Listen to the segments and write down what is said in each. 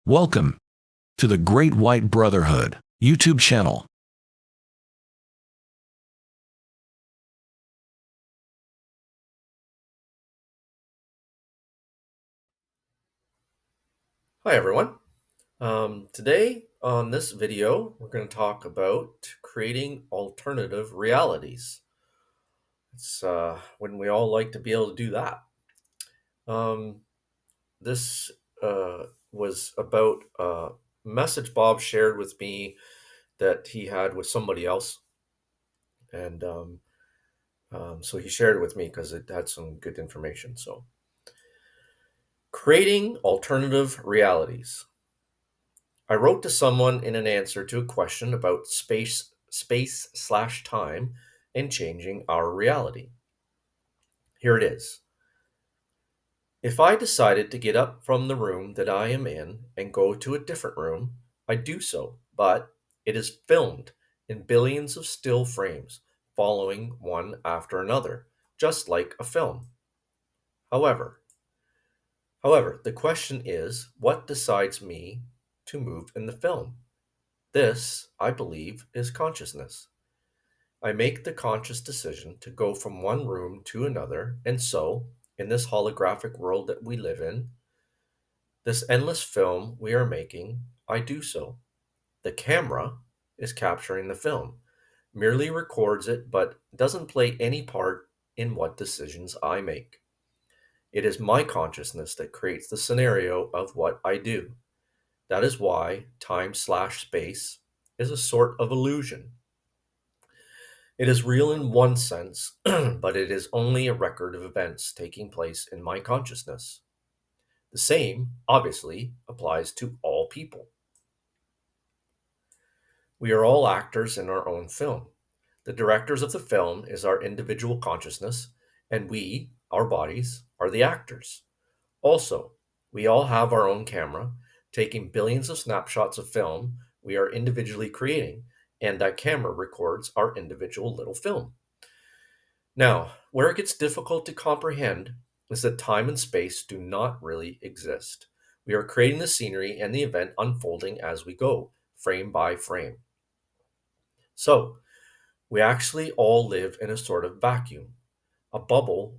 Welcome to the Great White Brotherhood YouTube channel. Hi everyone. Today on this video, we're going to talk about creating alternative realities. It's when we all like to be able to do that. Um, this was about a message Bob shared with me that he had with somebody else, and so he shared it with me because it had some good information. So, creating alternative realities. I wrote to someone in an answer to a question about space/time and changing our reality. Here it is. If I decided to get up from the room that I am in and go to a different room, I do so, but it is filmed in billions of still frames, following one after another, just like a film. However, the question is, what decides me to move in the film? This, I believe, is consciousness. I make the conscious decision to go from one room to another, and so, in this holographic world that we live in, this endless film we are making, I do so. The camera is capturing the film, merely records it, but doesn't play any part in what decisions I make. It is my consciousness that creates the scenario of what I do. That is why time/space is a sort of illusion. It is real in one sense, but it is only a record of events taking place in my consciousness. The same, obviously, applies to all people. We are all actors in our own film. The directors of the film is our individual consciousness, and we, our bodies, are the actors. Also, we all have our own camera, taking billions of snapshots of film we are individually creating, and that camera records our individual little film. Now, where it gets difficult to comprehend is that time and space do not really exist. We are creating the scenery and the event unfolding as we go, frame by frame. So, we actually all live in a sort of vacuum, a bubble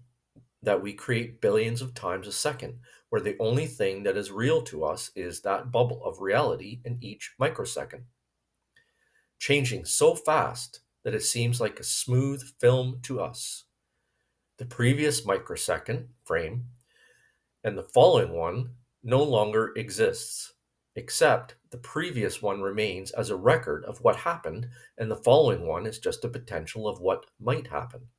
that we create billions of times a second, where the only thing that is real to us is that bubble of reality in each microsecond, changing so fast that it seems like a smooth film to us. The previous microsecond frame and the following one no longer exists, except the previous one remains as a record of what happened, and the following one is just a potential of what might happen.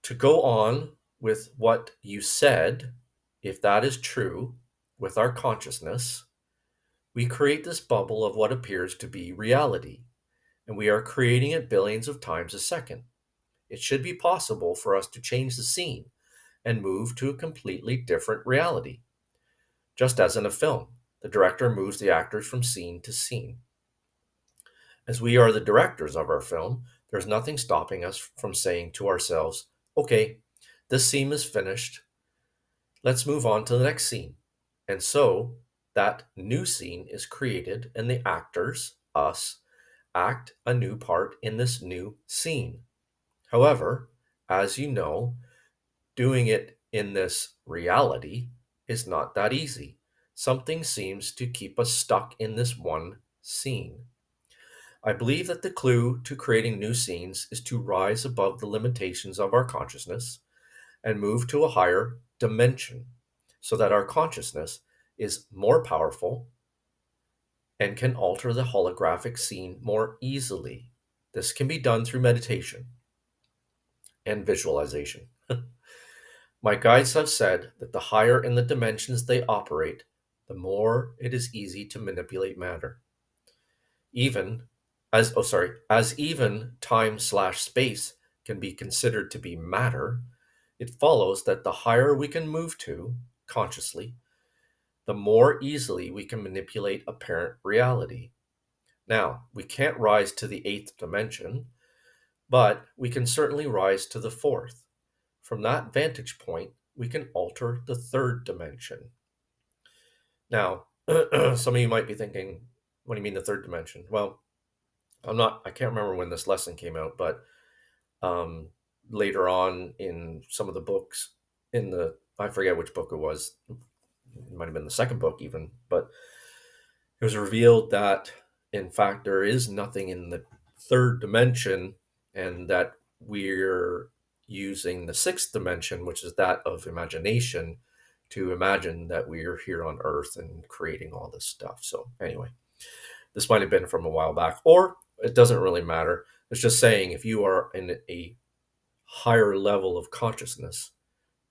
To go on with what you said, if that is true, with our consciousness, we create this bubble of what appears to be reality, and we are creating it billions of times a second. It should be possible for us to change the scene and move to a completely different reality. Just as in a film, the director moves the actors from scene to scene. As we are the directors of our film, there's nothing stopping us from saying to ourselves, okay, this scene is finished. Let's move on to the next scene. And so that new scene is created, and the actors, us, act a new part in this new scene. However, as you know, doing it in this reality is not that easy. Something seems to keep us stuck in this one scene. I believe that the clue to creating new scenes is to rise above the limitations of our consciousness and move to a higher dimension so that our consciousness is more powerful and can alter the holographic scene more easily. This can be done through meditation and visualization. My guides have said that the higher in the dimensions they operate, the more it is easy to manipulate matter. Even as even time/space can be considered to be matter, it follows that the higher we can move to consciously, the more easily we can manipulate apparent reality. Now, we can't rise to the eighth dimension, but we can certainly rise to the fourth. From that vantage point, we can alter the third dimension. Now, some of you might be thinking, what do you mean the third dimension? Well, I can't remember when this lesson came out, but um, later on in some of the books, I forget which book it was, it might have been the second book even, but it was revealed that in fact there is nothing in the third dimension, and that we're using the sixth dimension, which is that of imagination, to imagine that we're here on earth and creating all this stuff. So anyway, this might have been from a while back, or it doesn't really matter. It's just saying if you are in a higher level of consciousness,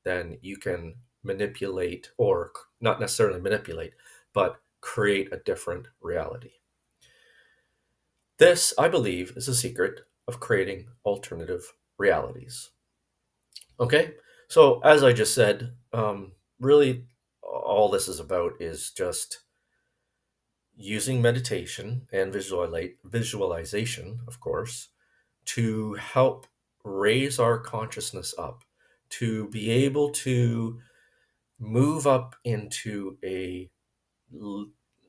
then you can manipulate, or not necessarily manipulate, but create a different reality. This, I believe, is the secret of creating alternative realities. Okay, so as I just said, really all this is about is just using meditation and visualization, of course, to help raise our consciousness up, to be able to move up into a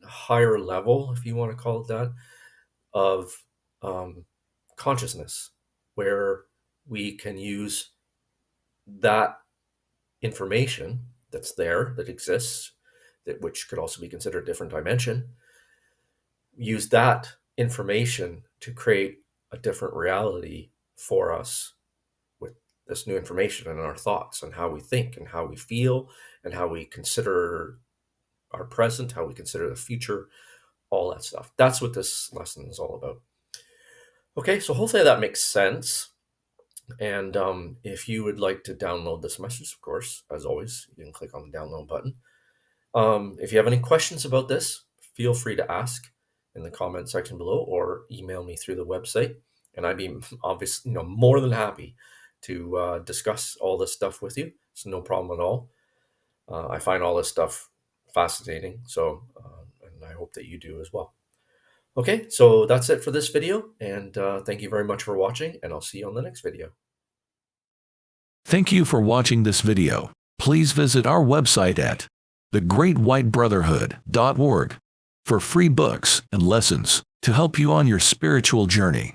higher level, if you want to call it that, of um, consciousness, where we can use that information that's there, that exists, that which could also be considered a different dimension, use that information to create a different reality for us with this new information and our thoughts and how we think and how we feel and how we consider our present, how we consider the future, all that stuff. That's what this lesson is all about. Okay, so hopefully that makes sense. And if you would like to download this message, of course, as always, you can click on the download button. If you have any questions about this, feel free to ask in the comment section below, or email me through the website. And I'd be obviously, more than happy to discuss all this stuff with you. It's no problem at all. I find all this stuff fascinating, so and I hope that you do as well. Okay, so that's it for this video, and thank you very much for watching, and I'll see you on the next video. Thank you for watching this video. Please visit our website at thegreatwhitebrotherhood.org for free books and lessons to help you on your spiritual journey.